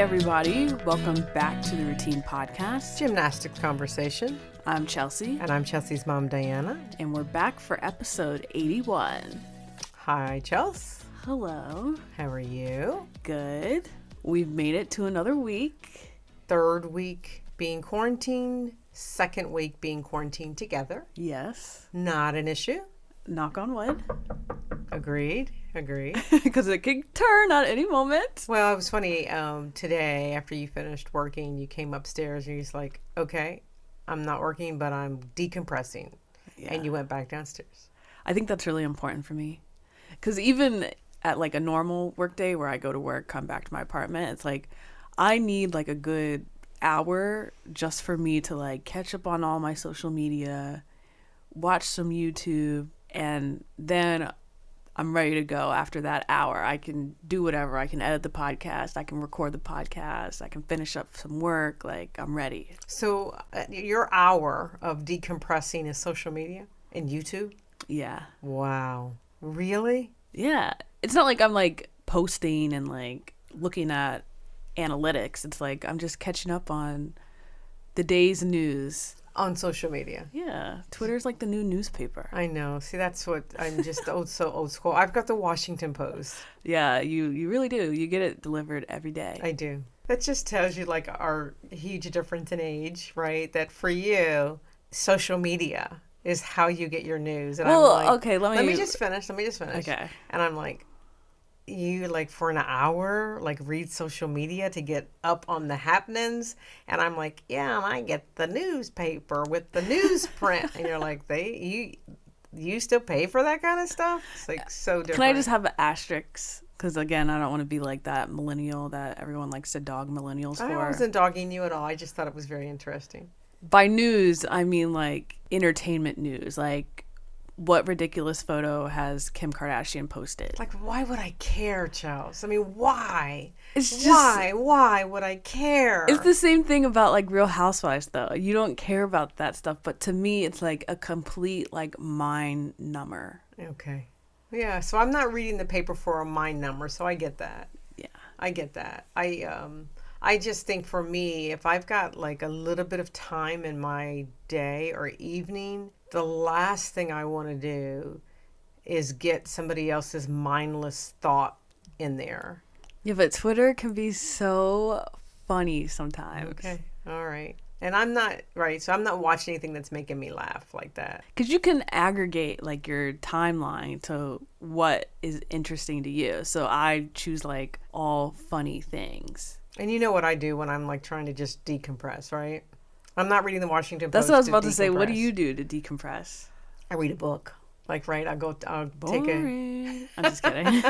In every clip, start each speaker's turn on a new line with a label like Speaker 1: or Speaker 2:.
Speaker 1: everybody. Welcome back to the Routine Podcast.
Speaker 2: Gymnastics Conversation.
Speaker 1: I'm Chelsea.
Speaker 2: And I'm Chelsea's mom, Diana.
Speaker 1: And we're back for episode 81.
Speaker 2: Hi, Chels.
Speaker 1: Hello.
Speaker 2: How are you?
Speaker 1: Good. We've made it to another week.
Speaker 2: Third week being quarantined. Second week being quarantined together.
Speaker 1: Yes.
Speaker 2: Not an issue.
Speaker 1: Knock on wood.
Speaker 2: Agreed.
Speaker 1: Because it can turn at any moment.
Speaker 2: Well, it was funny. Today, after you finished working, you came upstairs and you're just like, okay, I'm not working, but I'm decompressing. Yeah. And you went back downstairs.
Speaker 1: I think that's really important for me. Because even at like a normal work day where I go to work, come back to my apartment, it's like I need like a good hour just for me to like catch up on all my social media, watch some YouTube, and then I'm ready to go after that hour. I can do whatever. I can edit the podcast. I can record the podcast. I can finish up some work. Like, I'm ready.
Speaker 2: So your hour of decompressing is social media and YouTube?
Speaker 1: Yeah.
Speaker 2: Wow. Really?
Speaker 1: Yeah. It's not like I'm like posting and like looking at analytics. It's like I'm just catching up on the day's news.
Speaker 2: On social media.
Speaker 1: Yeah. Twitter's like the new newspaper.
Speaker 2: I know. See, that's what I'm just so old school. I've got the Washington Post.
Speaker 1: Yeah, you really do. You get it delivered every day.
Speaker 2: I do. That just tells you like our huge difference in age, right? That for you, social media is how you get your news. And
Speaker 1: well,
Speaker 2: I'm like,
Speaker 1: okay, let me
Speaker 2: just finish.
Speaker 1: Okay.
Speaker 2: And I'm like, you like for an hour like read social media to get up on the happenings, and I'm like, yeah, and I get the newspaper with the newsprint. And you're like, you still pay for that kind of stuff? It's like so different.
Speaker 1: Can I just have an asterisk? Because again, I don't want to be like that millennial that everyone likes to dog millennials for.
Speaker 2: I wasn't dogging you at all. I just thought it was very interesting.
Speaker 1: By news, I mean like entertainment news, like what ridiculous photo has Kim Kardashian posted?
Speaker 2: Like, why would I care, Charles? I mean, why?
Speaker 1: It's just,
Speaker 2: why would I care?
Speaker 1: It's the same thing about like Real Housewives, though. You don't care about that stuff, but to me, it's like a complete like mind number.
Speaker 2: Okay. Yeah, so I'm not reading the paper for a mind number, so I get that.
Speaker 1: Yeah.
Speaker 2: I get that. I just think for me, if I've got like a little bit of time in my day or evening, the last thing I want to do is get somebody else's mindless thought in there.
Speaker 1: Yeah, but Twitter can be so funny sometimes.
Speaker 2: Okay. All right. And I'm not, right, so I'm not watching anything that's making me laugh like that.
Speaker 1: Because you can aggregate like your timeline to what is interesting to you. So I choose like all funny things.
Speaker 2: And you know what I do when I'm like trying to just decompress, right? I'm not reading the Washington Post.
Speaker 1: That's what I was about to say. What do you do to decompress?
Speaker 2: I read a book. Like, right, I'll
Speaker 1: Boring.
Speaker 2: take
Speaker 1: I'm just kidding.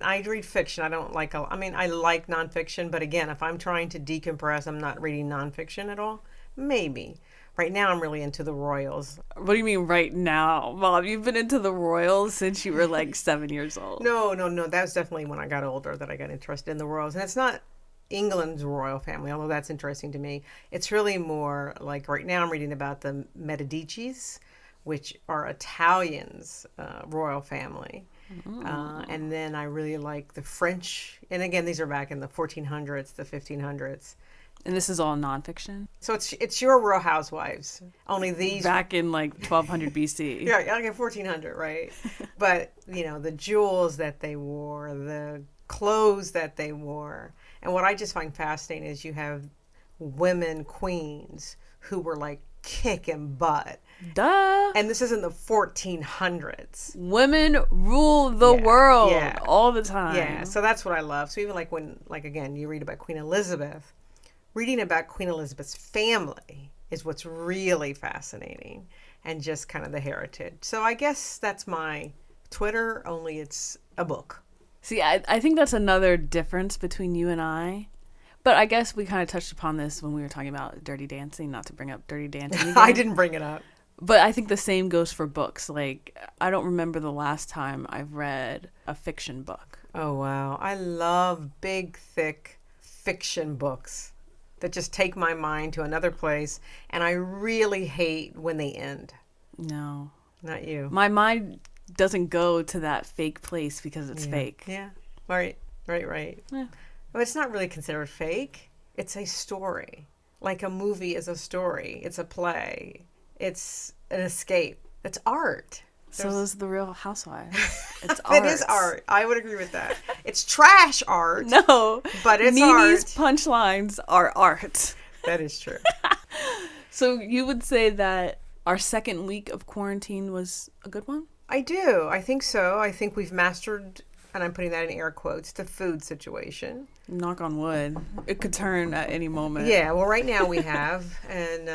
Speaker 2: I read fiction. I don't like, I like nonfiction, but again, if I'm trying to decompress, I'm not reading nonfiction at all. Maybe. Right now, I'm really into the Royals.
Speaker 1: What do you mean right now? Mom, you've been into the Royals since you were like 7 years old.
Speaker 2: No. That was definitely when I got older that I got interested in the Royals. And it's not England's royal family, although that's interesting to me. It's really more like right now I'm reading about the Medicis, which are Italians' royal family. And then I really like the French. And again, these are back in the 1400s, the 1500s.
Speaker 1: And this is all nonfiction?
Speaker 2: So it's your Real Housewives. Only these
Speaker 1: back in like 1200 BC.
Speaker 2: Yeah, like 1400, right? But, you know, the jewels that they wore, the clothes that they wore. And what I just find fascinating is you have women queens who were like kicking butt.
Speaker 1: Duh.
Speaker 2: And this is in the 1400s.
Speaker 1: Women rule the world all the time.
Speaker 2: Yeah, so that's what I love. So even like when, like again, you read about Queen Elizabeth, reading about Queen Elizabeth's family is what's really fascinating, and just kind of the heritage. So I guess that's my Twitter, only it's a book.
Speaker 1: See, I think that's another difference between you and I. But I guess we kind of touched upon this when we were talking about Dirty Dancing, not to bring up Dirty Dancing again.
Speaker 2: I didn't bring it up.
Speaker 1: But I think the same goes for books. Like, I don't remember the last time I've read a fiction book.
Speaker 2: Oh, wow. I love big, thick fiction books that just take my mind to another place. And I really hate when they end.
Speaker 1: No.
Speaker 2: Not you.
Speaker 1: My mind doesn't go to that fake place because it's fake.
Speaker 2: Yeah. Right.
Speaker 1: Yeah.
Speaker 2: Well, it's not really considered fake. It's a story. Like a movie is a story. It's a play. It's an escape. It's art.
Speaker 1: So is the Real Housewives. It's
Speaker 2: It
Speaker 1: art.
Speaker 2: is art. I would agree with that. It's trash art.
Speaker 1: No,
Speaker 2: but it's
Speaker 1: Nene's
Speaker 2: art.
Speaker 1: punchlines are art.
Speaker 2: That is true.
Speaker 1: So you would say that our second week of quarantine was a good one?
Speaker 2: I do. I think so. I think we've mastered, and I'm putting that in air quotes, the food situation.
Speaker 1: Knock on wood. It could turn at any moment.
Speaker 2: Yeah, well, right now we have. And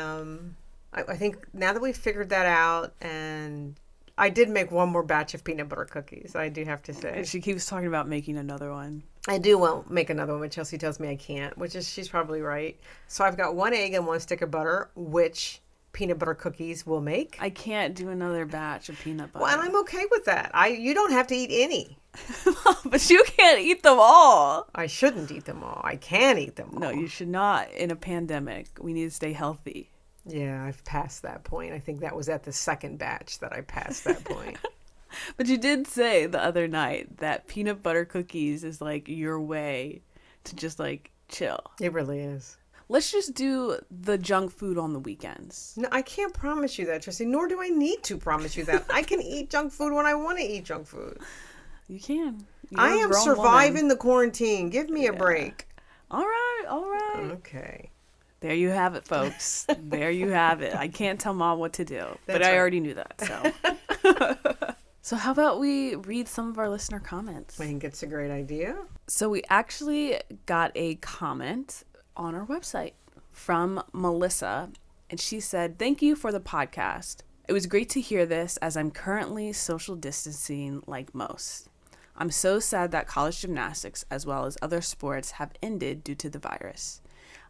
Speaker 2: I think now that we've figured that out, and I did make one more batch of peanut butter cookies, I do have to say.
Speaker 1: And she keeps talking about making another one.
Speaker 2: I do want to make another one, but Chelsea tells me I can't, which is, she's probably right. So I've got 1 egg and 1 stick of butter, which peanut butter cookies will make.
Speaker 1: I can't do another batch of peanut butter.
Speaker 2: Well, and I'm okay with that. You don't have to eat any.
Speaker 1: But you can't eat them all.
Speaker 2: I shouldn't eat them all. I can eat them all.
Speaker 1: No, you should not in a pandemic. We need to stay healthy.
Speaker 2: Yeah, I've passed that point. I think that was at the second batch that I passed that point.
Speaker 1: But you did say the other night that peanut butter cookies is like your way to just like chill.
Speaker 2: It really is.
Speaker 1: Let's just do the junk food on the weekends.
Speaker 2: No, I can't promise you that, Tracy, nor do I need to promise you that. I can eat junk food when I want to eat junk food.
Speaker 1: You can.
Speaker 2: I am surviving the quarantine. Give me a break.
Speaker 1: All right, all right.
Speaker 2: Okay.
Speaker 1: There you have it, folks. There you have it. I can't tell Mom what to do, but
Speaker 2: That's
Speaker 1: I
Speaker 2: right.
Speaker 1: already knew that. So, so how about we read some of our listener comments?
Speaker 2: I think it's a great idea.
Speaker 1: So we actually got a comment on our website from Melissa, and she said, "Thank you for the podcast. It was great to hear this as I'm currently social distancing like most. I'm so sad that college gymnastics, as well as other sports, have ended due to the virus.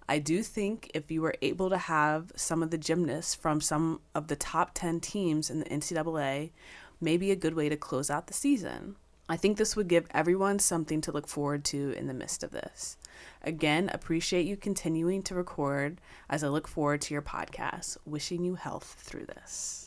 Speaker 1: I do think if you were able to have some of the gymnasts from some of the top 10 teams in the NCAA, maybe a good way to close out the season. I think this would give everyone something to look forward to in the midst of this. Again, appreciate you continuing to record as I look forward to your podcast. Wishing you health through this."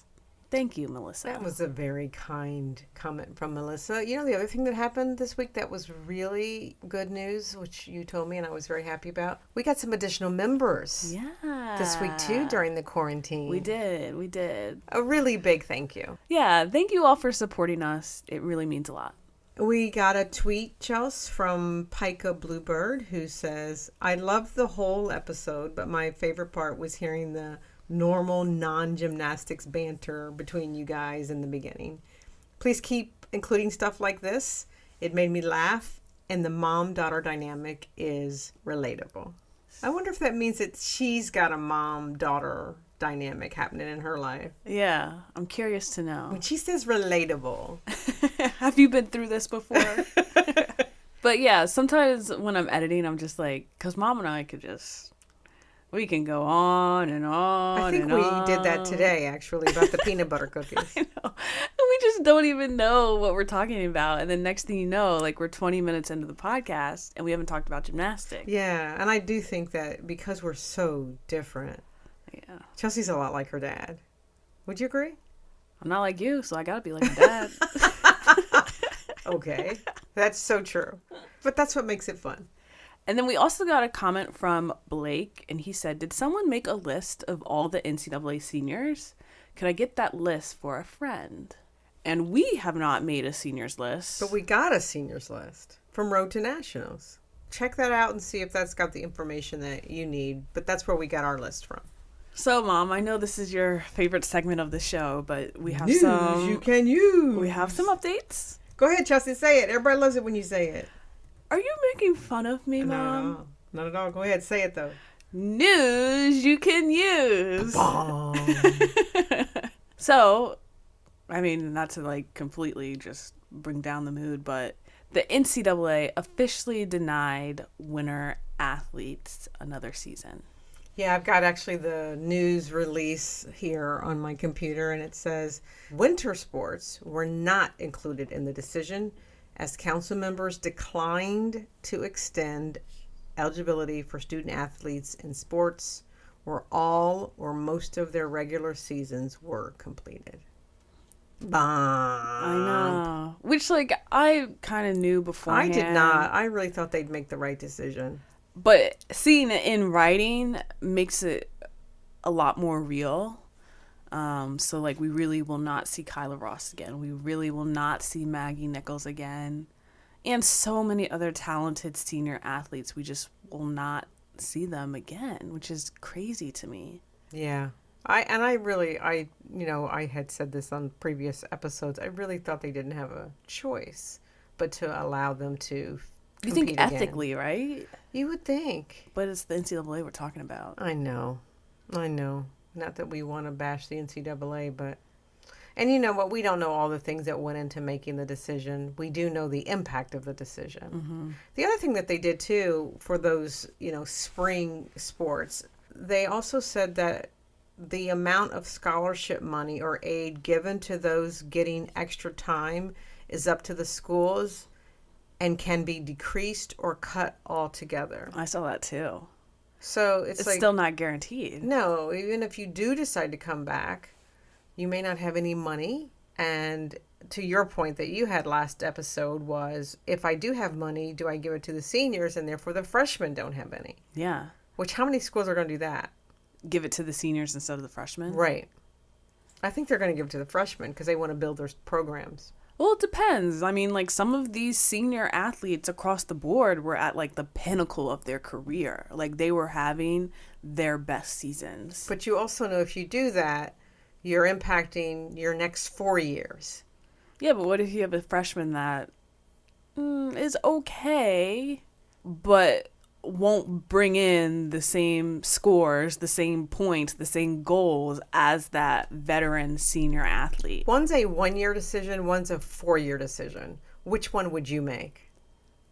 Speaker 1: Thank you, Melissa.
Speaker 2: That was a very kind comment from Melissa. You know, the other thing that happened this week that was really good news, which you told me and I was very happy about, we got some additional members this week too during the quarantine.
Speaker 1: We did.
Speaker 2: A really big thank you.
Speaker 1: Yeah, thank you all for supporting us. It really means a lot.
Speaker 2: We got a tweet, Chelsea, from Pica Bluebird, who says, "I loved the whole episode, but my favorite part was hearing the normal non-gymnastics banter between you guys in the beginning. Please keep including stuff like this. It made me laugh, and the mom-daughter dynamic is relatable." I wonder if that means that she's got a mom-daughter dynamic happening in her life.
Speaker 1: Yeah, I'm curious to know.
Speaker 2: When she says relatable.
Speaker 1: Have you been through this before? But yeah, sometimes when I'm editing, I'm just like, because Mom and I we can go on and on.
Speaker 2: I think we did that today, actually, about the peanut butter cookies.
Speaker 1: I know. And we just don't even know what we're talking about. And then next thing you know, like we're 20 minutes into the podcast and we haven't talked about gymnastics.
Speaker 2: Yeah, and I do think that because we're so different.
Speaker 1: Yeah.
Speaker 2: Chelsea's a lot like her dad. Would you agree?
Speaker 1: I'm not like you, so I gotta be like my dad.
Speaker 2: Okay. That's so true. But that's what makes it fun.
Speaker 1: And then we also got a comment from Blake, and he said, "Did someone make a list of all the NCAA seniors? Could I get that list for a friend?" And we have not made a seniors list.
Speaker 2: But we got a seniors list from Road to Nationals. Check that out and see if that's got the information that you need. But that's where we got our list from.
Speaker 1: So, Mom, I know this is your favorite segment of the show, but we have
Speaker 2: News
Speaker 1: some.
Speaker 2: you can use.
Speaker 1: We have some updates.
Speaker 2: Go ahead, Chelsea. Say it. Everybody loves it when you say it.
Speaker 1: Are you making fun of me, Mom?
Speaker 2: Not at all. Go ahead. Say it, though.
Speaker 1: News you can use.
Speaker 2: Ba-bom.
Speaker 1: So, I mean, not to like completely just bring down the mood, but the NCAA officially denied winter athletes another season.
Speaker 2: Yeah, I've got actually the news release here on my computer, and it says winter sports were not included in the decision as council members declined to extend eligibility for student athletes in sports where all or most of their regular seasons were completed. Bah.
Speaker 1: I know. which like I kind of knew beforehand.
Speaker 2: I did not. I really thought they'd make the right decision.
Speaker 1: But seeing it in writing makes it a lot more real. So like we really will not see Kyla Ross again. We really will not see Maggie Nichols again. And so many other talented senior athletes, we just will not see them again, which is crazy to me.
Speaker 2: Yeah. I had said this on previous episodes. I really thought they didn't have a choice but to allow them to
Speaker 1: You think
Speaker 2: compete again.
Speaker 1: ethically, right?
Speaker 2: You would think.
Speaker 1: But it's the NCAA we're talking about.
Speaker 2: I know. Not that we want to bash the NCAA, but... And you know what? We don't know all the things that went into making the decision. We do know the impact of the decision.
Speaker 1: Mm-hmm.
Speaker 2: The other thing that they did, too, for those, spring sports, they also said that the amount of scholarship money or aid given to those getting extra time is up to the schools and can be decreased or cut altogether.
Speaker 1: I saw that, too.
Speaker 2: So it's like...
Speaker 1: still not guaranteed.
Speaker 2: No, even if you do decide to come back... You may not have any money. And to your point that you had last episode was, if I do have money, do I give it to the seniors and therefore the freshmen don't have any?
Speaker 1: Yeah.
Speaker 2: Which, how many schools are going to do that?
Speaker 1: Give it to the seniors instead of the freshmen?
Speaker 2: Right. I think they're going to give it to the freshmen because they want to build their programs.
Speaker 1: Well, it depends. I mean, like some of these senior athletes across the board were at like the pinnacle of their career. Like they were having their best seasons.
Speaker 2: But you also know if you do that, you're impacting your next 4 years.
Speaker 1: Yeah, but what if you have a freshman that is okay, but won't bring in the same scores, the same points, the same goals as that veteran senior athlete?
Speaker 2: One's a 1-year decision, one's a 4-year decision. Which one would you make?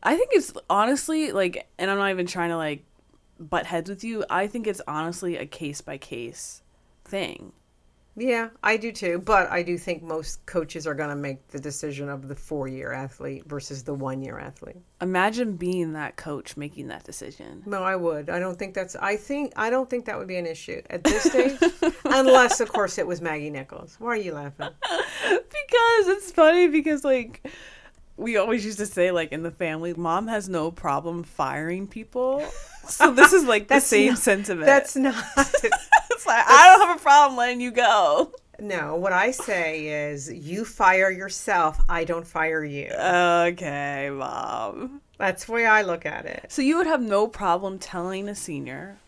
Speaker 1: I think it's honestly like, and I'm not even trying to like butt heads with you. I think it's honestly a case by case thing.
Speaker 2: Yeah, I do too. But I do think most coaches are going to make the decision of the 4-year athlete versus the 1-year athlete.
Speaker 1: Imagine being that coach making that decision.
Speaker 2: No, I would. I don't think that would be an issue at this stage. Unless, of course, it was Maggie Nichols. Why are you laughing?
Speaker 1: Because it's funny because like we always used to say like in the family, mom has no problem firing people. So this is like the same sentiment.
Speaker 2: That's not.
Speaker 1: It's like, I don't have a problem letting you go.
Speaker 2: No, what I say is you fire yourself. I don't fire you.
Speaker 1: Okay, mom.
Speaker 2: That's the way I look at it.
Speaker 1: So you would have no problem telling a senior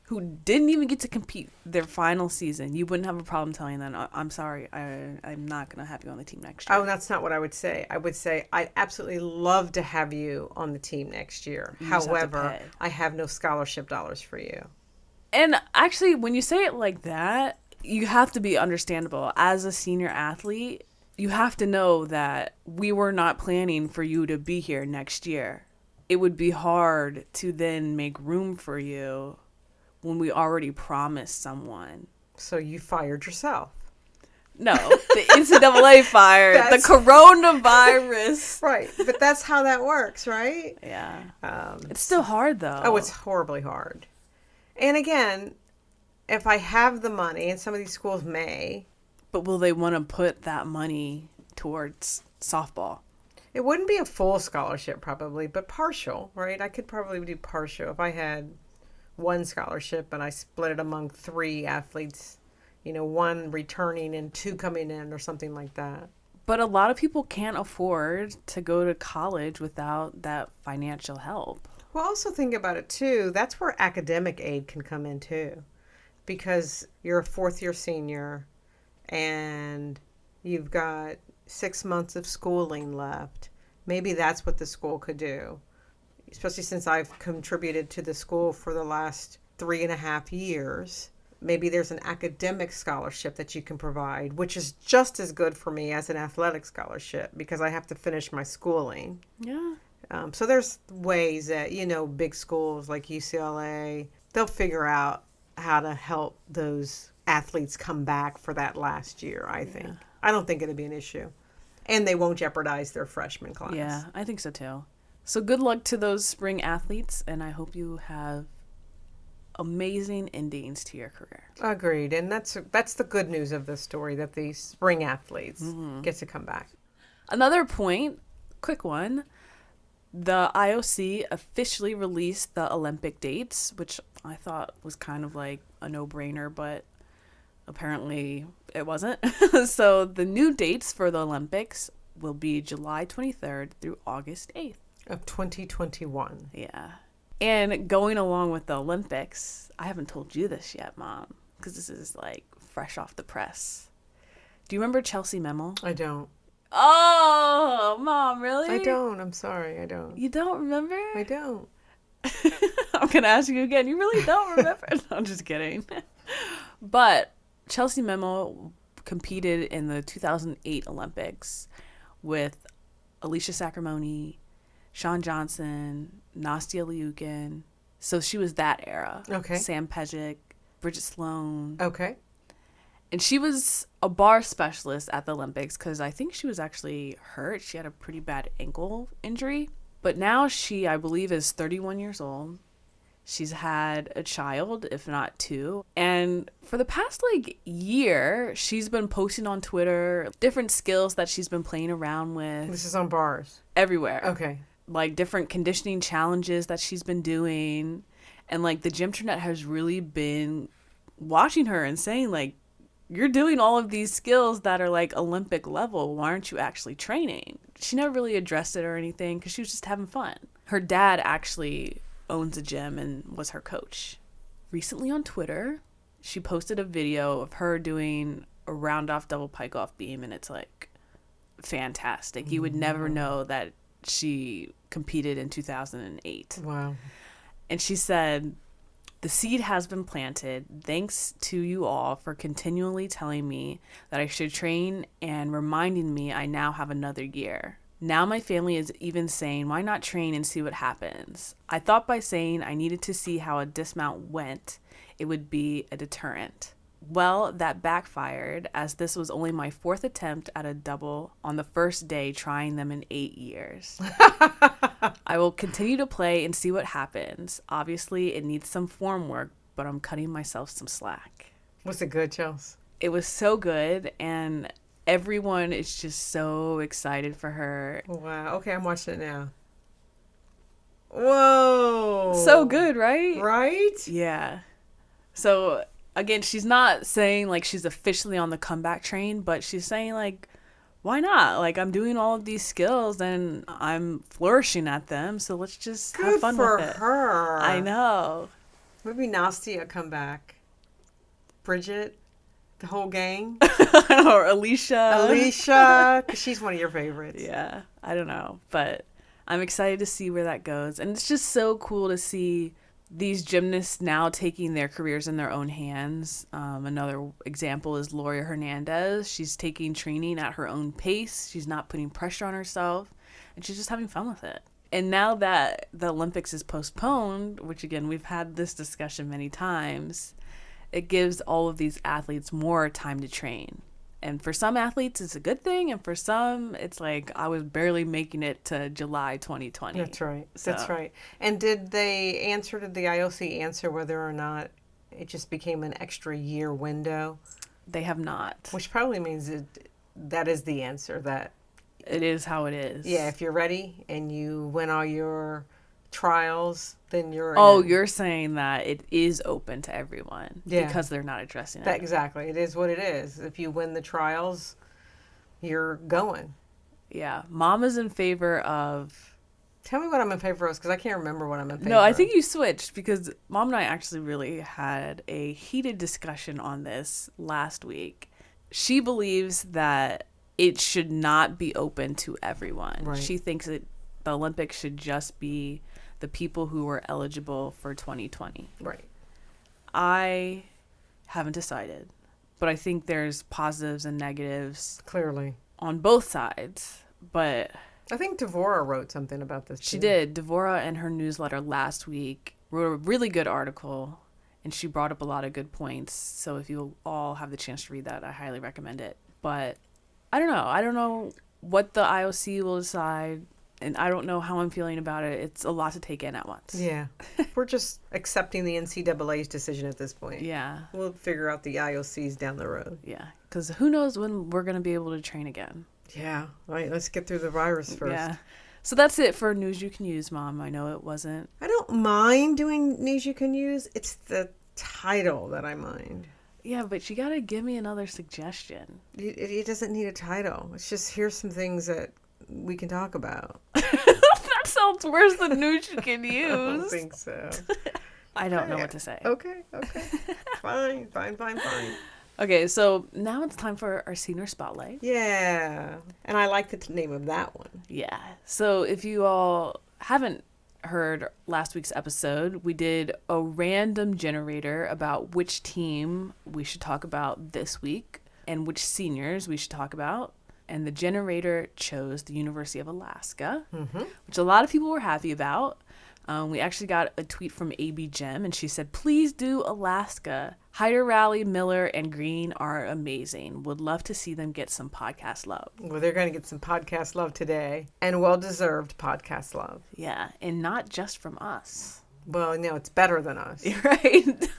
Speaker 1: who didn't even get to compete their final season, you wouldn't have a problem telling them, I'm sorry, I'm not going to have you on the team next year.
Speaker 2: Oh, that's not what I would say. I would say, I'd absolutely love to have you on the team next year. However, I have no scholarship dollars for you.
Speaker 1: And actually, when you say it like that, you have to be understandable. As a senior athlete, you have to know that we were not planning for you to be here next year. It would be hard to then make room for you when we already promised someone.
Speaker 2: So you fired yourself.
Speaker 1: No, the NCAA fired. The coronavirus.
Speaker 2: Right, but that's how that works, right?
Speaker 1: Yeah. It's still hard, though.
Speaker 2: Oh, it's horribly hard. And again, if I have the money, and some of these schools may.
Speaker 1: But will they want to put that money towards softball?
Speaker 2: It wouldn't be a full scholarship probably, but partial, right? I could probably do partial if I had one scholarship and I split it among 3 athletes, 1 returning and 2 coming in or something like that.
Speaker 1: But a lot of people can't afford to go to college without that financial help.
Speaker 2: Well, also think about it too. That's where academic aid can come in too, because you're a 4th-year senior and you've got 6 months of schooling left. Maybe that's what the school could do. Especially since I've contributed to the school for the last 3.5 years. Maybe there's an academic scholarship that you can provide, which is just as good for me as an athletic scholarship because I have to finish my schooling.
Speaker 1: Yeah.
Speaker 2: So there's ways that, big schools like UCLA, they'll figure out how to help those athletes come back for that last year, I think. I don't think it'll be an issue. And they won't jeopardize their freshman class.
Speaker 1: Yeah, I think so too. So good luck to those spring athletes, and I hope you have amazing endings to your career.
Speaker 2: Agreed. And that's the good news of this story, that these spring athletes get to come back.
Speaker 1: Another point, quick one. The IOC officially released the Olympic dates, which I thought was kind of like a no-brainer, but apparently it wasn't. So the new dates for the Olympics will be July 23rd through August 8th.
Speaker 2: Of 2021.
Speaker 1: Yeah. And going along with the Olympics, I haven't told you this yet, Mom, because this is like fresh off the press. Do you remember Chelsea Memel?
Speaker 2: I don't.
Speaker 1: Oh, Mom, really?
Speaker 2: I don't. I'm sorry. I don't.
Speaker 1: You don't remember?
Speaker 2: I don't.
Speaker 1: I'm going to ask you again. You really don't remember? No, I'm just kidding. But Chelsea Memel competed in the 2008 Olympics with Alicia Sacramone, Shawn Johnson, Nastia Liukin. So she was that era.
Speaker 2: Okay.
Speaker 1: Sam Pejic, Bridget Sloan.
Speaker 2: Okay.
Speaker 1: And she was a bar specialist at the Olympics because I think she was actually hurt. She had a pretty bad ankle injury. But now she, I believe, is 31 years old. She's had a child, if not two. And for the past year, she's been posting on Twitter different skills that she's been playing around with.
Speaker 2: This is on bars.
Speaker 1: Everywhere.
Speaker 2: Okay.
Speaker 1: Like different conditioning challenges that she's been doing. And the Gymternet has really been watching her and saying you're doing all of these skills that are Olympic level. Why aren't you actually training? She never really addressed it or anything because she was just having fun. Her dad actually owns a gym and was her coach. Recently on Twitter, she posted a video of her doing a round off double pike off beam, and it's fantastic. You would never know that she competed in 2008.
Speaker 2: Wow.
Speaker 1: And she said, "The seed has been planted. Thanks to you all for continually telling me that I should train and reminding me I now have another year. Now my family is even saying, why not train and see what happens? I thought by saying I needed to see how a dismount went, it would be a deterrent. Well, that backfired, as this was only my fourth attempt at a double on the first day trying them in 8 years. I will continue to play and see what happens. Obviously, it needs some form work, but I'm cutting myself some slack."
Speaker 2: Was it good, Chels?
Speaker 1: It was so good, and everyone is just so excited for her.
Speaker 2: Wow. Okay, I'm watching it now. Whoa.
Speaker 1: So good, right?
Speaker 2: Right?
Speaker 1: Yeah. So, again, she's not saying she's officially on the comeback train, but she's saying why not? I'm doing all of these skills and I'm flourishing at them, so let's just have fun with it.
Speaker 2: Good for her.
Speaker 1: I know.
Speaker 2: Maybe Nastia come back. Bridget, the whole gang.
Speaker 1: Or Alicia.
Speaker 2: Alicia, 'cause she's one of your favorites.
Speaker 1: Yeah, I don't know, but I'm excited to see where that goes. And it's just so cool to see these gymnasts now taking their careers in their own hands. Another example is Gloria Hernandez. She's taking training at her own pace. She's not putting pressure on herself, and she's just having fun with it. And now that the Olympics is postponed, which again, we've had this discussion many times, it gives all of these athletes more time to train. And for some athletes, it's a good thing. And for some, it's I was barely making it to July 2020.
Speaker 2: That's right.
Speaker 1: So.
Speaker 2: That's right. And did the IOC answer whether or not it just became an extra year window?
Speaker 1: They have not.
Speaker 2: Which probably means that is the answer, that
Speaker 1: it is how it is.
Speaker 2: Yeah, if you're ready and you win all your trials, then you're in.
Speaker 1: You're saying that it is open to everyone because they're not addressing it.
Speaker 2: Exactly. It is what it is. If you win the trials, you're going.
Speaker 1: Yeah. Mom is in favor of...
Speaker 2: Tell me what I'm in favor of, because I can't remember what I'm in favor of.
Speaker 1: No, I think you switched, because Mom and I actually really had a heated discussion on this last week. She believes that it should not be open to everyone.
Speaker 2: Right.
Speaker 1: She thinks that the Olympics should just be the people who were eligible for 2020.
Speaker 2: Right.
Speaker 1: I haven't decided, but I think there's positives and negatives
Speaker 2: Clearly.
Speaker 1: on both sides. But
Speaker 2: I think Devora wrote something about this too.
Speaker 1: She did. Devora, in her newsletter last week, wrote a really good article, and she brought up a lot of good points. So if you all have the chance to read that, I highly recommend it. But I don't know. I don't know what the IOC will decide. And I don't know how I'm feeling about it. It's a lot to take in at once.
Speaker 2: Yeah. We're just accepting the NCAA's decision at this point.
Speaker 1: Yeah.
Speaker 2: We'll figure out the IOC's down the road.
Speaker 1: Yeah. Because who knows when we're going to be able to train again.
Speaker 2: Yeah. All right. Let's get through the virus first.
Speaker 1: Yeah. So that's it for news you can use, Mom. I know it wasn't.
Speaker 2: I don't mind doing news you can use. It's the title that I mind.
Speaker 1: Yeah, but you got to give me another suggestion.
Speaker 2: It doesn't need a title. It's just here's some things that we can talk about.
Speaker 1: That sounds worse than news you can use.
Speaker 2: I don't think so.
Speaker 1: I don't know what to say.
Speaker 2: Okay. Fine.
Speaker 1: Okay, so now it's time for our senior spotlight.
Speaker 2: Yeah. And I like the name of that one.
Speaker 1: Yeah. So if you all haven't heard last week's episode, we did a random generator about which team we should talk about this week and which seniors we should talk about. And the generator chose the University of Alaska, which a lot of people were happy about. We actually got a tweet from AB Gem, and she said, "Please do Alaska. Hyder, Raleigh, Miller, and Green are amazing. Would love to see them get some podcast love."
Speaker 2: Well, they're going to get some podcast love today, and well-deserved podcast love.
Speaker 1: Yeah, and not just from us.
Speaker 2: Well, no, it's better than us.
Speaker 1: Right?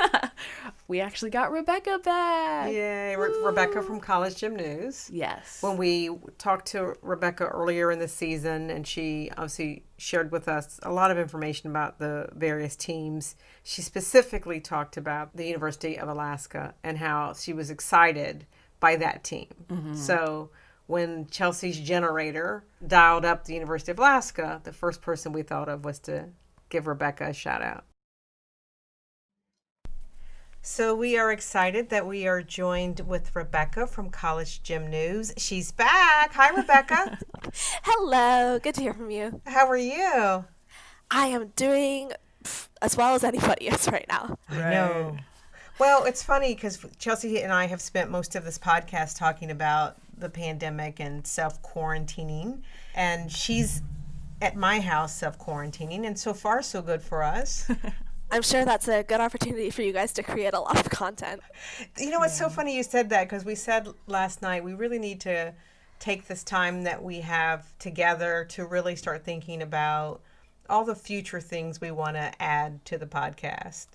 Speaker 1: We actually got Rebecca back.
Speaker 2: Yay, Rebecca from College Gym News.
Speaker 1: Yes.
Speaker 2: When we talked to Rebecca earlier in the season, and she obviously shared with us a lot of information about the various teams, she specifically talked about the University of Alaska and how she was excited by that team. So when Chelsea's generator dialed up the University of Alaska, the first person we thought of was to give Rebecca a shout out. So we are excited that we are joined with Rebecca from College Gym News. She's back. Hi, Rebecca.
Speaker 3: Hello. Good to hear from you.
Speaker 2: How are you?
Speaker 3: I am doing as well as anybody is right now.
Speaker 2: I know. Well, it's funny because Chelsea and I have spent most of this podcast talking about the pandemic and self-quarantining. And she's at my house self-quarantining. And so far, so good for us.
Speaker 3: I'm sure that's a good opportunity for you guys to create a lot of content.
Speaker 2: You know, it's so funny you said that because we said last night we really need to take this time that we have together to really start thinking about all the future things we want to add to the podcast.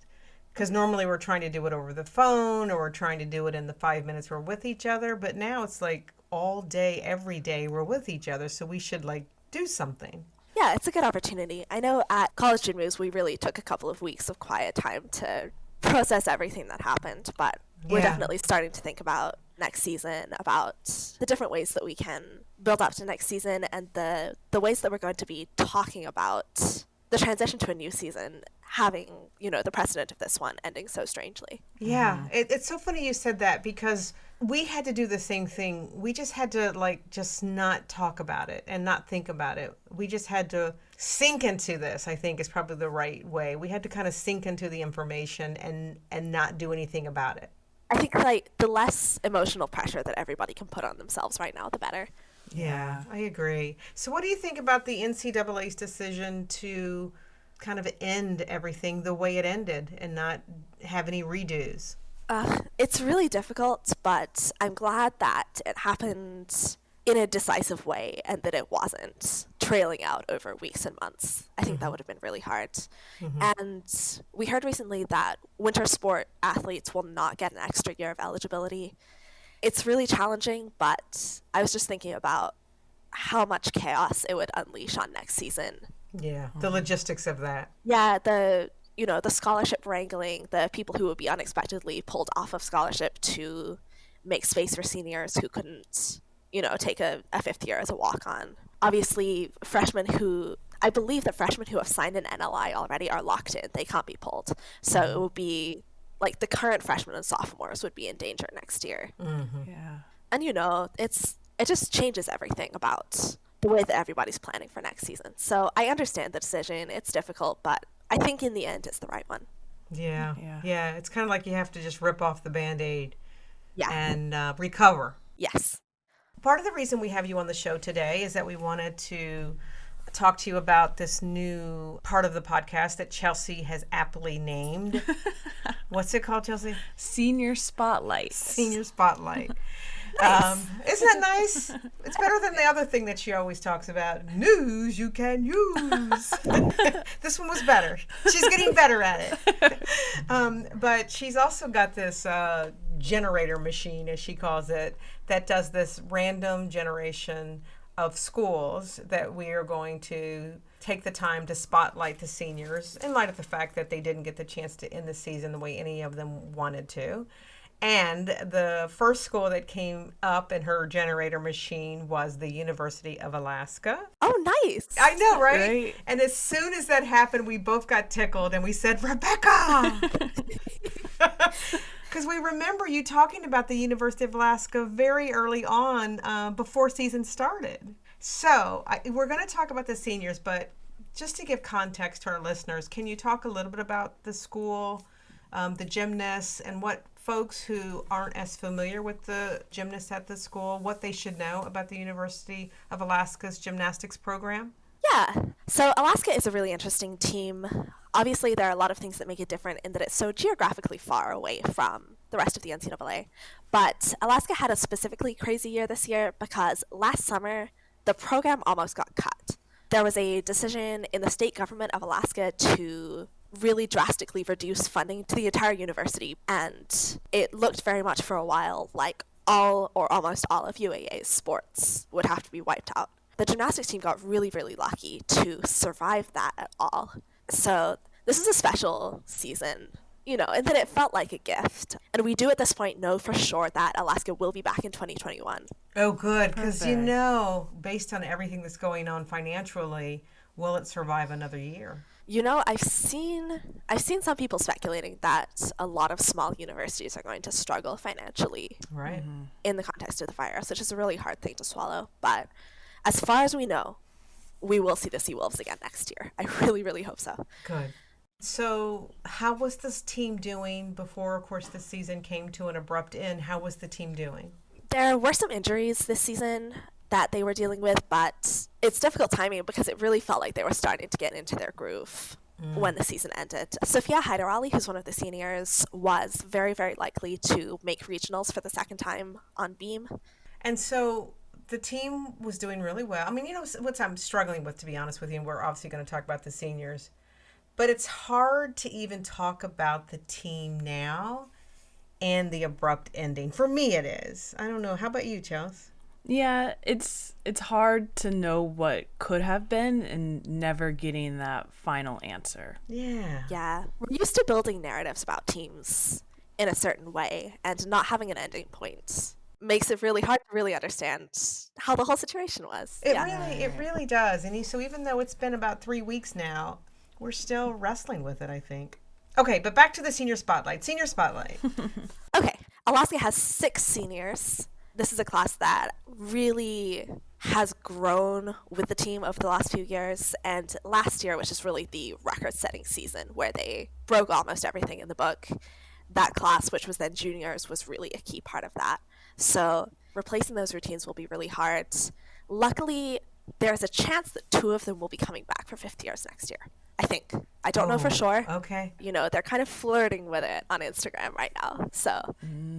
Speaker 2: Because normally we're trying to do it over the phone or we're trying to do it in the 5 minutes we're with each other. But now it's like all day, every day we're with each other. So we should like do something.
Speaker 3: Yeah, it's a good opportunity. I know at College Gym News, we really took a couple of weeks of quiet time to process everything that happened, but we're definitely starting to think about next season, about the different ways that we can build up to next season and the ways that we're going to be talking about the transition to a new season having, you know, the precedent of this one ending so strangely.
Speaker 2: Yeah, it's so funny you said that because we had to do the same thing. We just had to just not talk about it and not think about it. We just had to sink into this, I think is probably the right way. We had to kind of sink into the information and not do anything about it.
Speaker 3: I think the less emotional pressure that everybody can put on themselves right now, the better.
Speaker 2: Yeah, I agree. So what do you think about the NCAA's decision to kind of end everything the way it ended and not have any redos?
Speaker 3: It's really difficult, but I'm glad that it happened in a decisive way and that it wasn't trailing out over weeks and months. I think that would have been really hard. And we heard recently that winter sport athletes will not get an extra year of eligibility. It's really challenging, but I was just thinking about how much chaos it would unleash on next season.
Speaker 2: Yeah, the logistics of that.
Speaker 3: Yeah, the scholarship wrangling, the people who would be unexpectedly pulled off of scholarship to make space for seniors who couldn't, take a fifth year as a walk-on. Obviously, I believe that freshmen who have signed an NLI already are locked in. They can't be pulled. So it would be like the current freshmen and sophomores would be in danger next year.
Speaker 1: Yeah.
Speaker 3: And it just changes everything about the way that everybody's planning for next season. So I understand the decision. It's difficult, but I think in the end it's the right one.
Speaker 2: Yeah. It's kind of like you have to just rip off the Band-Aid and recover.
Speaker 3: Yes.
Speaker 2: Part of the reason we have you on the show today is that we wanted to talk to you about this new part of the podcast that Chelsea has aptly named. What's it called, Chelsea?
Speaker 1: Senior Spotlight.
Speaker 2: Senior Spotlight.
Speaker 3: Nice.
Speaker 2: Isn't that nice? It's better than the other thing that she always talks about. News you can use. This one was better. She's getting better at it. But she's also got this generator machine, as she calls it, that does this random generation of schools that we are going to take the time to spotlight the seniors in light of the fact that they didn't get the chance to end the season the way any of them wanted to. And the first school that came up in her generator machine was the University of Alaska.
Speaker 3: Oh, nice.
Speaker 2: I know, right?
Speaker 1: Right.
Speaker 2: And as soon as that happened, we both got tickled and we said, Rebecca! Because we remember you talking about the University of Alaska very early on before season started. So we're going to talk about the seniors, but just to give context to our listeners, can you talk a little bit about the school, the gymnasts, and what folks who aren't as familiar with the gymnasts at the school, what they should know about the University of Alaska's gymnastics program?
Speaker 3: Yeah. So Alaska is a really interesting team. Obviously, there are a lot of things that make it different in that it's so geographically far away from the rest of the NCAA. But Alaska had a specifically crazy year this year because last summer, the program almost got cut. There was a decision in the state government of Alaska to really drastically reduce funding to the entire university, and it looked very much for a while like all or almost all of UAA's sports would have to be wiped out. The gymnastics team got really, really lucky to survive that at all. So this is a special season, and then it felt like a gift. And we do at this point know for sure that Alaska will be back in 2021.
Speaker 2: Oh, good, because based on everything that's going on financially, will it survive another year?
Speaker 3: I've seen some people speculating that a lot of small universities are going to struggle financially,
Speaker 2: right,
Speaker 3: in the context of the virus, which is a really hard thing to swallow. But as far as we know, we will see the Seawolves again next year. I really, really hope so.
Speaker 2: Good. So how was this team doing before, of course, the season came to an abrupt end? How was the team doing?
Speaker 3: There were some injuries this season that they were dealing with, but it's difficult timing because it really felt like they were starting to get into their groove when the season ended. Sophia Hyderali, who's one of the seniors, was very, very likely to make regionals for the second time on beam.
Speaker 2: And so the team was doing really well. I mean, what I'm struggling with, to be honest with you, and we're obviously going to talk about the seniors, but it's hard to even talk about the team now and the abrupt ending. For me, it is. I don't know. How about you, Chelsea?
Speaker 1: Yeah, it's hard to know what could have been and never getting that final answer.
Speaker 2: Yeah.
Speaker 3: Yeah. We're used to building narratives about teams in a certain way, and not having an ending point makes it really hard to really understand how the whole situation was.
Speaker 2: It really does. And so even though it's been about 3 weeks now, we're still wrestling with it, I think. Okay, but back to the senior spotlight. Senior spotlight.
Speaker 3: Okay. Alaska has 6 seniors. This is a class that really has grown with the team over the last few years. And last year, which is really the record-setting season where they broke almost everything in the book, that class, which was then juniors, was really a key part of that. So replacing those routines will be really hard. Luckily, there's a chance that 2 of them will be coming back for 5th years next year, I think. I don't know for sure.
Speaker 2: Okay.
Speaker 3: They're kind of flirting with it on Instagram right now. So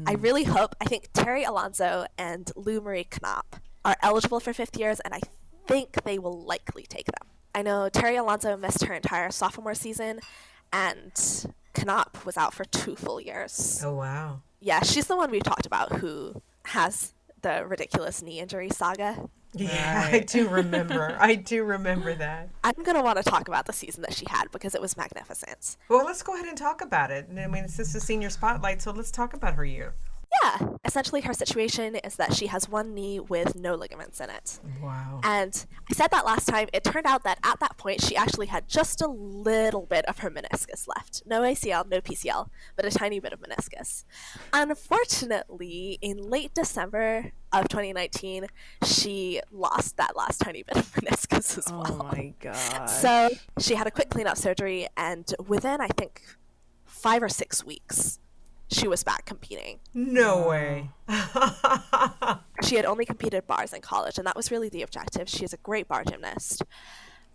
Speaker 3: I really hope, I think Terry Alonso and Lou Marie Knopp are eligible for 5th years, and I think they will likely take them. I know Terry Alonso missed her entire sophomore season, and Knopp was out for 2 full years.
Speaker 2: Oh, wow.
Speaker 3: Yeah, she's the one we've talked about who has the ridiculous knee injury saga.
Speaker 2: Yeah,
Speaker 1: Right.
Speaker 2: I do remember that.
Speaker 3: I'm going to want to talk about the season that she had because it was magnificent.
Speaker 2: Well, let's go ahead and talk about it. I mean, it's just a senior spotlight, so let's talk about her year.
Speaker 3: Yeah, essentially her situation is that she has one knee with no ligaments in it.
Speaker 2: Wow.
Speaker 3: And I said that last time. It turned out that at that point, she actually had just a little bit of her meniscus left. No ACL, no PCL, but a tiny bit of meniscus. Unfortunately, in late December of 2019, she lost that last tiny bit of meniscus as well.
Speaker 1: Oh my god.
Speaker 3: So she had a quick cleanup surgery, and within, I think, 5 or 6 weeks, she was back competing.
Speaker 2: No way.
Speaker 3: She had only competed bars in college, and that was really the objective. She is a great bar gymnast.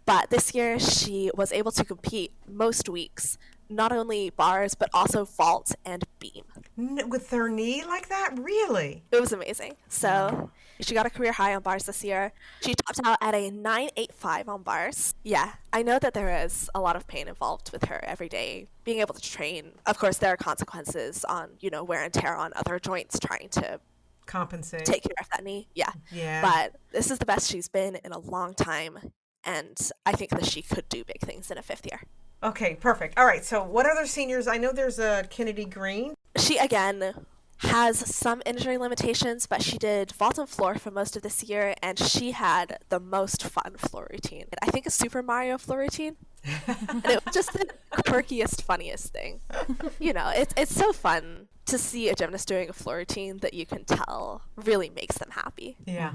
Speaker 3: But this year, she was able to compete most weeks, not only bars, but also vault and beam.
Speaker 2: With her knee like that? Really?
Speaker 3: It was amazing. So She got a career high on bars this year. She topped out at a 9.85 on bars. Yeah, I know that there is a lot of pain involved with her every day being able to train. Of course, there are consequences on, wear and tear on other joints trying to
Speaker 2: Compensate.
Speaker 3: take care of that knee. Yeah.
Speaker 2: Yeah.
Speaker 3: But this is the best she's been in a long time. And I think that she could do big things in a fifth year.
Speaker 2: Okay, perfect. All right, so what other seniors? I know there's a Kennedy Green.
Speaker 3: She, again, has some injury limitations, but she did vault and floor for most of this year, and she had the most fun floor routine. I think a Super Mario floor routine. And it was just the quirkiest, funniest thing. It's so fun to see a gymnast doing a floor routine that you can tell really makes them happy.
Speaker 2: Yeah.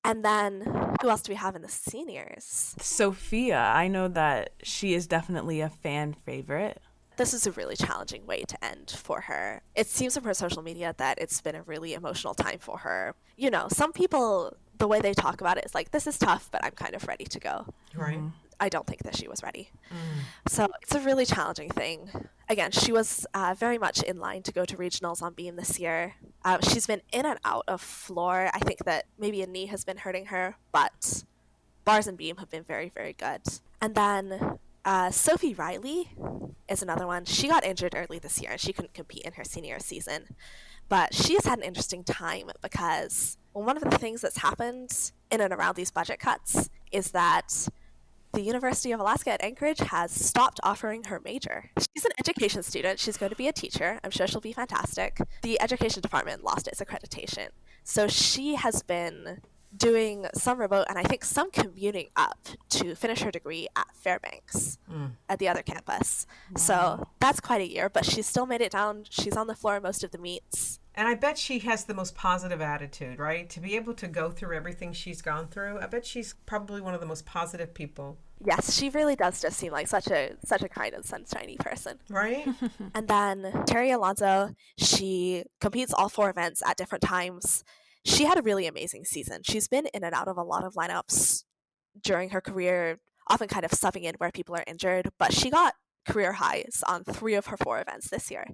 Speaker 3: And then who else do we have in the seniors?
Speaker 1: Sophia, I know that she is definitely a fan favorite.
Speaker 3: This is a really challenging way to end for her. It seems from her social media that it's been a really emotional time for her. Some people, the way they talk about it is like, this is tough, but I'm kind of ready to go.
Speaker 2: Right.
Speaker 3: I don't think that she was ready. So it's a really challenging thing. Again, she was very much in line to go to regionals on beam this year. She's been in and out of floor. I think that maybe a knee has been hurting her, but bars and beam have been very, very good. And then Sophie Riley is another one. She got injured early this year and she couldn't compete in her senior season. But she has had an interesting time because one of the things that's happened in and around these budget cuts is that the University of Alaska at Anchorage has stopped offering her major. She's an education student. She's going to be a teacher. I'm sure she'll be fantastic. The education department lost its accreditation. So she has been doing some remote and I think some commuting up to finish her degree at Fairbanks at the other campus. Wow. So that's quite a year, but she's still made it down. She's on the floor most of the meets.
Speaker 2: And I bet she has the most positive attitude, right? To be able to go through everything she's gone through, I bet she's probably one of the most positive people.
Speaker 3: Yes, she really does just seem like such a kind and sunshiny person.
Speaker 2: Right?
Speaker 3: And then Terry Alonso, she competes all 4 events at different times. She had a really amazing season. She's been in and out of a lot of lineups during her career, often kind of subbing in where people are injured, but she got career highs on 3 of her 4 events this year,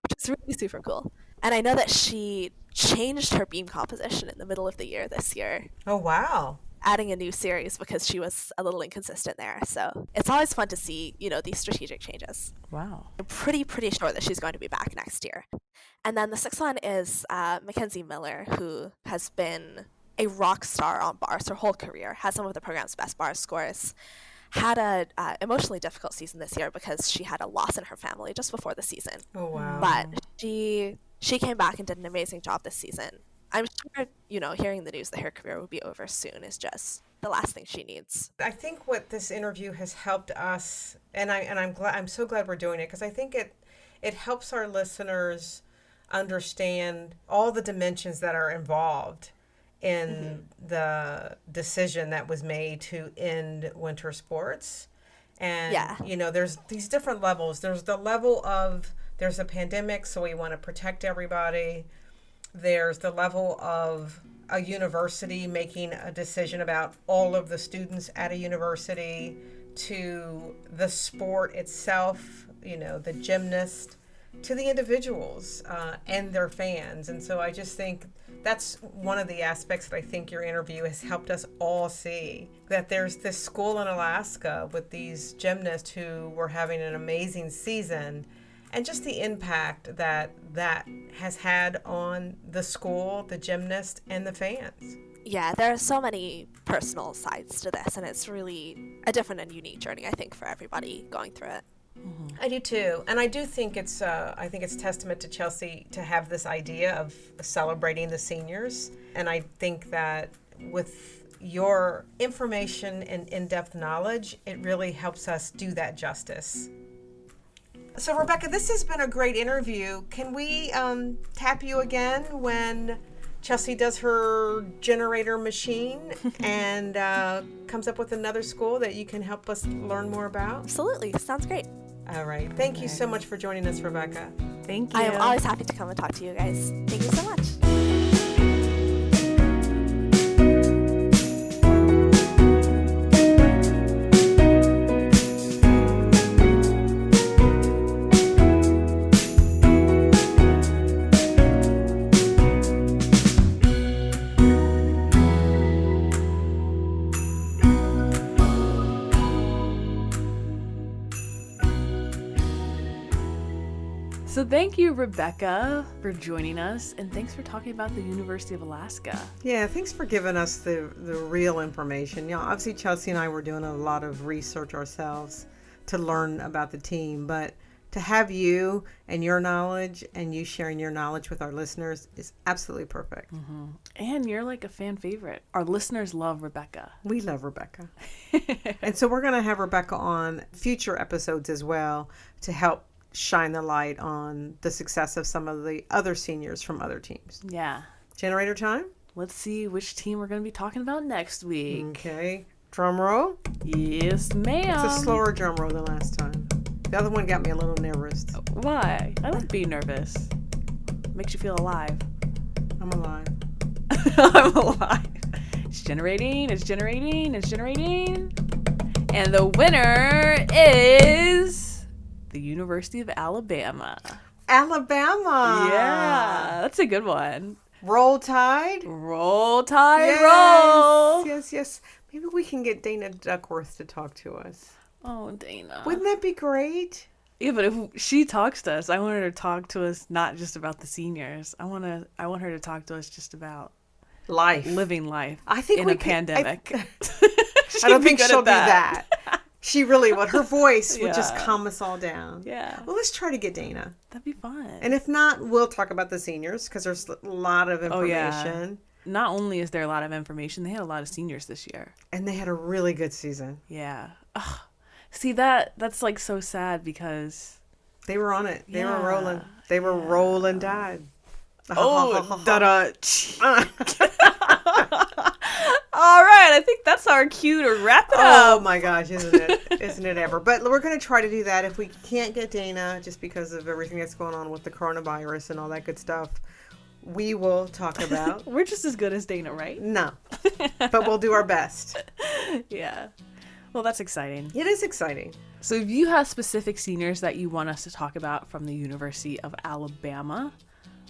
Speaker 3: which is really super cool. And I know that she changed her beam composition in the middle of the year this year.
Speaker 2: Oh, wow.
Speaker 3: Adding a new series because she was a little inconsistent there. So it's always fun to see, these strategic changes.
Speaker 1: Wow.
Speaker 3: I'm pretty sure that she's going to be back next year. And then the 6th one is Mackenzie Miller, who has been a rock star on bars her whole career, has some of the program's best bar scores. Had a emotionally difficult season this year because she had a loss in her family just before the season.
Speaker 2: Oh, wow.
Speaker 3: But she came back and did an amazing job this season. I'm sure, hearing the news that her career will be over soon is just the last thing she needs.
Speaker 2: I think what this interview has helped us, and I'm so glad we're doing it, because I think it helps our listeners understand all the dimensions that are involved in the decision that was made to end winter sports. And, there's these different levels. There's the level of, there's a pandemic, so we want to protect everybody. There's the level of a university making a decision about all of the students at a university, to the sport itself, the gymnast, to the individuals and their fans. And so I just think that's one of the aspects that I think your interview has helped us all see, that there's this school in Alaska with these gymnasts who were having an amazing season, and just the impact that has had on the school, the gymnast, and the fans.
Speaker 3: Yeah, there are so many personal sides to this, and it's really a different and unique journey, I think, for everybody going through it.
Speaker 2: Mm-hmm. I do too, and I do think it's testament to Chelsea to have this idea of celebrating the seniors, and I think that with your information and in-depth knowledge, it really helps us do that justice. So Rebecca, this has been a great interview. Can we tap you again when Chelsea does her generator machine and comes up with another school that you can help us learn more about?
Speaker 3: Absolutely. Sounds great.
Speaker 2: All right. Thank you so much for joining us, Rebecca.
Speaker 1: Thank you.
Speaker 3: I am always happy to come and talk to you guys. Thank you so much.
Speaker 1: So thank you, Rebecca, for joining us, and thanks for talking about the University of Alaska.
Speaker 2: Yeah, thanks for giving us the real information. Obviously Chelsea and I were doing a lot of research ourselves to learn about the team, but to have you and your knowledge and you sharing your knowledge with our listeners is absolutely perfect.
Speaker 1: Mm-hmm. And you're like a fan favorite. Our listeners love Rebecca.
Speaker 2: We love Rebecca. And so we're going to have Rebecca on future episodes as well to help shine the light on the success of some of the other seniors from other teams.
Speaker 1: Yeah.
Speaker 2: Generator time?
Speaker 1: Let's see which team we're going to be talking about next week.
Speaker 2: Okay. Drum roll?
Speaker 1: Yes, ma'am.
Speaker 2: It's a slower drum roll than last time. The other one got me a little nervous.
Speaker 1: Why? I like being nervous. Makes you feel alive.
Speaker 2: I'm alive.
Speaker 1: I'm alive. It's generating, it's generating, it's generating. And the winner is the University of Alabama.
Speaker 2: Alabama!
Speaker 1: Yeah, that's a good one.
Speaker 2: Roll Tide?
Speaker 1: Roll Tide,
Speaker 2: Yes,
Speaker 1: roll!
Speaker 2: yes. Maybe we can get Dana Duckworth to talk to us.
Speaker 1: Oh, Dana.
Speaker 2: Wouldn't that be great?
Speaker 1: Yeah, but if she talks to us, I want her to talk to us not just about the seniors. I want her to talk to us just about
Speaker 2: Life.
Speaker 1: living life
Speaker 2: I think
Speaker 1: in
Speaker 2: we
Speaker 1: a
Speaker 2: could-
Speaker 1: pandemic.
Speaker 2: I don't think
Speaker 1: good
Speaker 2: she'll
Speaker 1: at
Speaker 2: do that. She really would. Her voice would just
Speaker 1: Yeah.
Speaker 2: calm us all down.
Speaker 1: Yeah,
Speaker 2: Well, let's try to get Dana.
Speaker 1: that'd be fun.
Speaker 2: And if not, we'll talk about the seniors because there's a lot of
Speaker 1: Oh, yeah.
Speaker 2: information.
Speaker 1: Not only is there a lot of information, they had a lot of seniors this year.
Speaker 2: And they had a really good season.
Speaker 1: Yeah. Ugh. See, that's like so sad because
Speaker 2: They were on it. They were
Speaker 1: Yeah.
Speaker 2: rolling. They were rolling Tide.
Speaker 1: da-da. All right, I think that's our cue to wrap it
Speaker 2: Oh
Speaker 1: up.
Speaker 2: my gosh, isn't it? Isn't it ever? But we're going to try to do that. If we can't get Dana, just because of everything that's going on with the coronavirus and all that good stuff, we will talk about.
Speaker 1: We're just as good as Dana, right?
Speaker 2: No, but we'll do our best.
Speaker 1: Yeah. Well, that's exciting.
Speaker 2: It is exciting.
Speaker 1: So if you have specific seniors that you want us to talk about from the University of Alabama,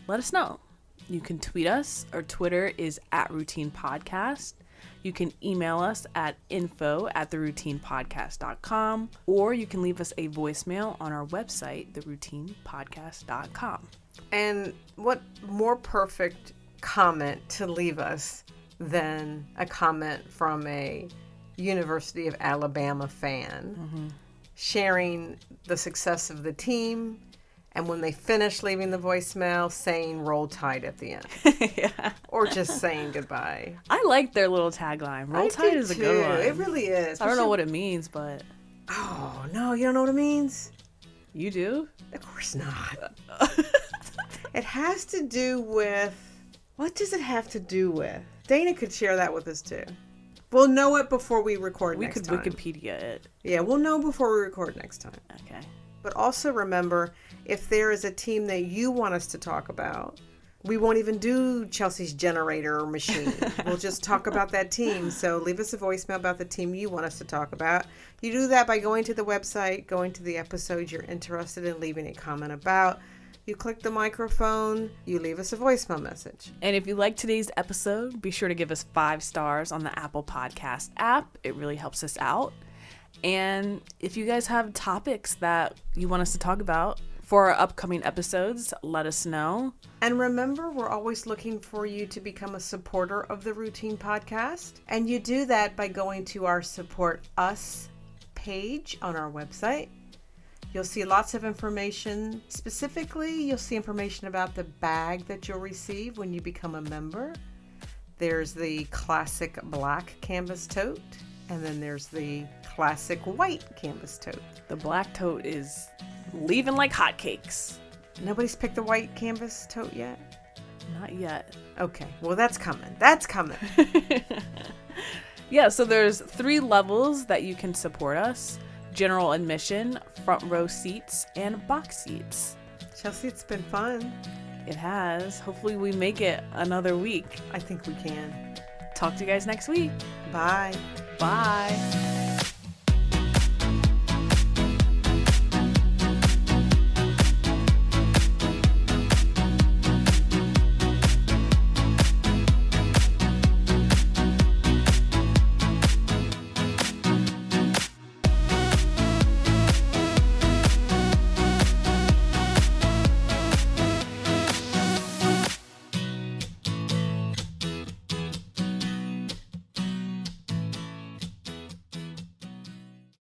Speaker 1: let us know. You can tweet us. Our Twitter is @routinepodcast. You can email us at info@theroutinepodcast.com, or you can leave us a voicemail on our website, theroutinepodcast.com.
Speaker 2: And what more perfect comment to leave us than a comment from a University of Alabama fan sharing the success of the team, and when they finish leaving the voicemail, saying "Roll Tide" at the end.
Speaker 1: Yeah.
Speaker 2: Or just saying goodbye.
Speaker 1: I like their little tagline. Roll
Speaker 2: I
Speaker 1: Tide
Speaker 2: do
Speaker 1: is a good
Speaker 2: too.
Speaker 1: one.
Speaker 2: It really is.
Speaker 1: I don't know what it means, but
Speaker 2: Oh, no, you don't know what it means?
Speaker 1: you do?
Speaker 2: Of course not. It has to do with... What does it have to do with? Dana could share that with us too. We'll know it before we record
Speaker 1: We
Speaker 2: next
Speaker 1: could
Speaker 2: time.
Speaker 1: Wikipedia it.
Speaker 2: Yeah, we'll know before we record next time.
Speaker 1: Okay.
Speaker 2: But also remember, if there is a team that you want us to talk about, we won't even do Chelsea's generator machine. We'll just talk about that team. So leave us a voicemail about the team you want us to talk about. You do that by going to the website, going to the episode you're interested in, leaving a comment about. You click the microphone, you leave us a voicemail message.
Speaker 1: And if you like today's episode, be sure to give us 5 stars on the Apple Podcast app. It really helps us out. And if you guys have topics that you want us to talk about for our upcoming episodes, let us know.
Speaker 2: And remember, we're always looking for you to become a supporter of the Routine Podcast. And you do that by going to our Support Us page on our website. You'll see lots of information. Specifically, you'll see information about the bag that you'll receive when you become a member. There's the classic black canvas tote, and then there's the classic white canvas tote.
Speaker 1: The black tote is leaving like hotcakes.
Speaker 2: Nobody's picked the white canvas tote yet?
Speaker 1: Not yet.
Speaker 2: Okay, well that's coming. That's coming.
Speaker 1: Yeah, so there's 3 levels that you can support us. General admission, front row seats, and box seats.
Speaker 2: Chelsea, it's been fun.
Speaker 1: It has. Hopefully we make it another week.
Speaker 2: I think we can.
Speaker 1: Talk to you guys next week.
Speaker 2: Bye.
Speaker 1: Bye.